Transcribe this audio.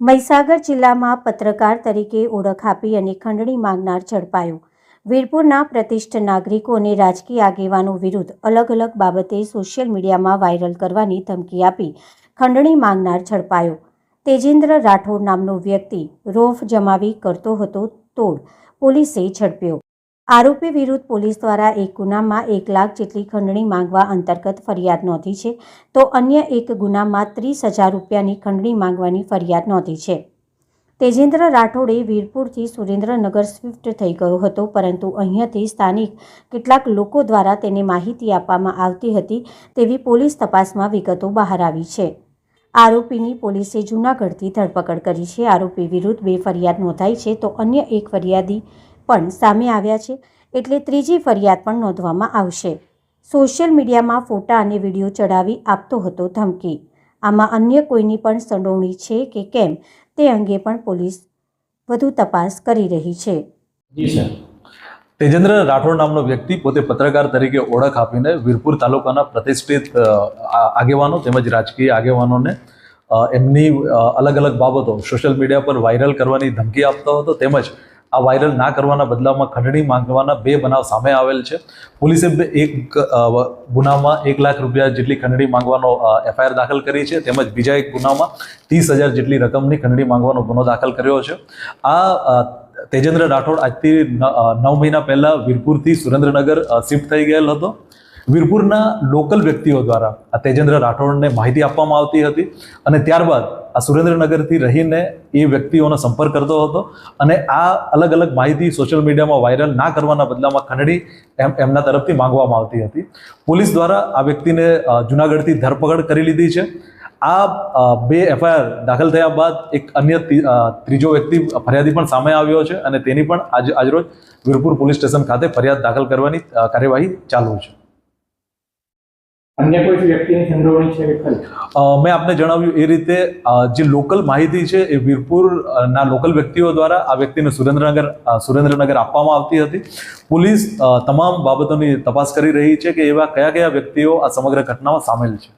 મહીસાગર જિલ્લામાં પત્રકાર તરીકે ઓળખ આપી અને ખંડણી માંગનાર ઝડપાયો। વીરપુરના પ્રતિષ્ઠિત નાગરિકો અને રાજકીય આગેવાનો વિરુદ્ધ અલગ અલગ બાબતે સોશિયલ મીડિયામાં વાયરલ કરવાની ધમકી આપી ખંડણી માંગનાર ઝડપાયો। તેજેન્દ્ર રાઠોડ નામનો વ્યક્તિ રોફ જમાવી કરતો હતો તોડ પોલીસે ઝડપ્યો। આરોપી વિરુદ્ધ પોલીસ દ્વારા એક ગુનામાં 1 લાખ જેટલી ખંડણી માંગવા અંતર્ગત ફરિયાદ નોંધી છે, તો અન્ય એક ગુનામાં 30,000 રૂપિયાની ખંડણી માંગવાની ફરિયાદ નોંધી છે। તેજેન્દ્ર રાઠોડે વીરપુરથી સુરેન્દ્રનગર શિફ્ટ થઈ ગયો હતો, પરંતુ અહીંયાથી સ્થાનિક કેટલાક લોકો દ્વારા તેને માહિતી આપવામાં આવતી હતી તેવી પોલીસ તપાસમાં વિગતો બહાર આવી છે। આરોપીની પોલીસે જૂનાગઢથી ધરપકડ કરી છે। આરોપી વિરુદ્ધ 2 ફરિયાદ નોંધાઈ છે, તો અન્ય એક ફરિયાદી પણ સામે આવ્યા છે, એટલે ત્રીજી ફરિયાદ પણ નોંધવામાં આવશે। સોશિયલ મીડિયામાં ફોટા અને વિડીયો ચડાવી આપતો હતો ધમકી। આમાં અન્ય કોઈની પણ સંડોવણી છે કે કેમ તે અંગે પણ પોલીસ વધુ તપાસ કરી રહી છે। જી સર, તેજેન્દ્ર રાઠોડ નામનો વ્યક્તિ પોતે પત્રકાર તરીકે ઓળખ આપીને વીરપુર તાલુકાના પ્રતિષ્ઠિત આગેવાનો તેમજ રાજકીય આગેવાનોને એમની અલગ અલગ બાબતો સોશિયલ મીડિયા પર વાયરલ કરવાની ધમકી આપતો હતો, તેમજ આ વાયરલ ના કરવાના બદલામાં ખંડણી માંગવાના 2 બનાવ સામે આવેલ છે। પોલીસે એક ગુનામાં 1 લાખ રૂપિયા જેટલી ખંડણી માંગવાનો FIR દાખલ કરી છે, તેમજ બીજા એક ગુનામાં 30,000 જેટલી રકમની ખંડણી માંગવાનો ગુનો દાખલ કર્યો છે। આ તેજેન્દ્ર રાઠોડ આજથી 9 મહિના પહેલા વીરપુરથી સુરેન્દ્રનગર શિફ્ટ થઈ ગયેલ હતો। વીરપુરના લોકલ વ્યક્તિઓ દ્વારા આ તેજેન્દ્ર રાઠોડને માહિતી આપવામાં આવતી હતી અને ત્યારબાદ આ સુરેન્દ્રનગરથી રહીને એ વ્યક્તિઓનો સંપર્ક કરતો હતો અને આ અલગ અલગ માહિતી સોશિયલ મીડિયામાં વાયરલ ના કરવાના બદલામાં ખંડણી એમના તરફથી માંગવામાં આવતી હતી। પોલીસ દ્વારા આ વ્યક્તિને જૂનાગઢથી ધરપકડ કરી લીધી છે। આ 2 FIR દાખલ થયા બાદ એક અન્ય ત્રીજો વ્યક્તિ ફરિયાદી પણ સામે આવ્યો છે અને તેની પણ આજરોજ વીરપુર પોલીસ સ્ટેશન ખાતે ફરિયાદ દાખલ કરવાની કાર્યવાહી ચાલુ છે। અન્ય કોઈ વ્યક્તિની સંડોવણી છે કે ખરી? મેં આપને જણાવ્યું એ રીતે જે લોકલ માહિતી છે એ વીરપુરના લોકલ વ્યક્તિઓ દ્વારા આ વ્યક્તિને સુરેન્દ્રનગર આપવામાં આવતી હતી। પોલીસ તમામ બાબતોની તપાસ કરી રહી છે કે એવા કયા કયા વ્યક્તિઓ આ સમગ્ર ઘટનામાં સામેલ છે।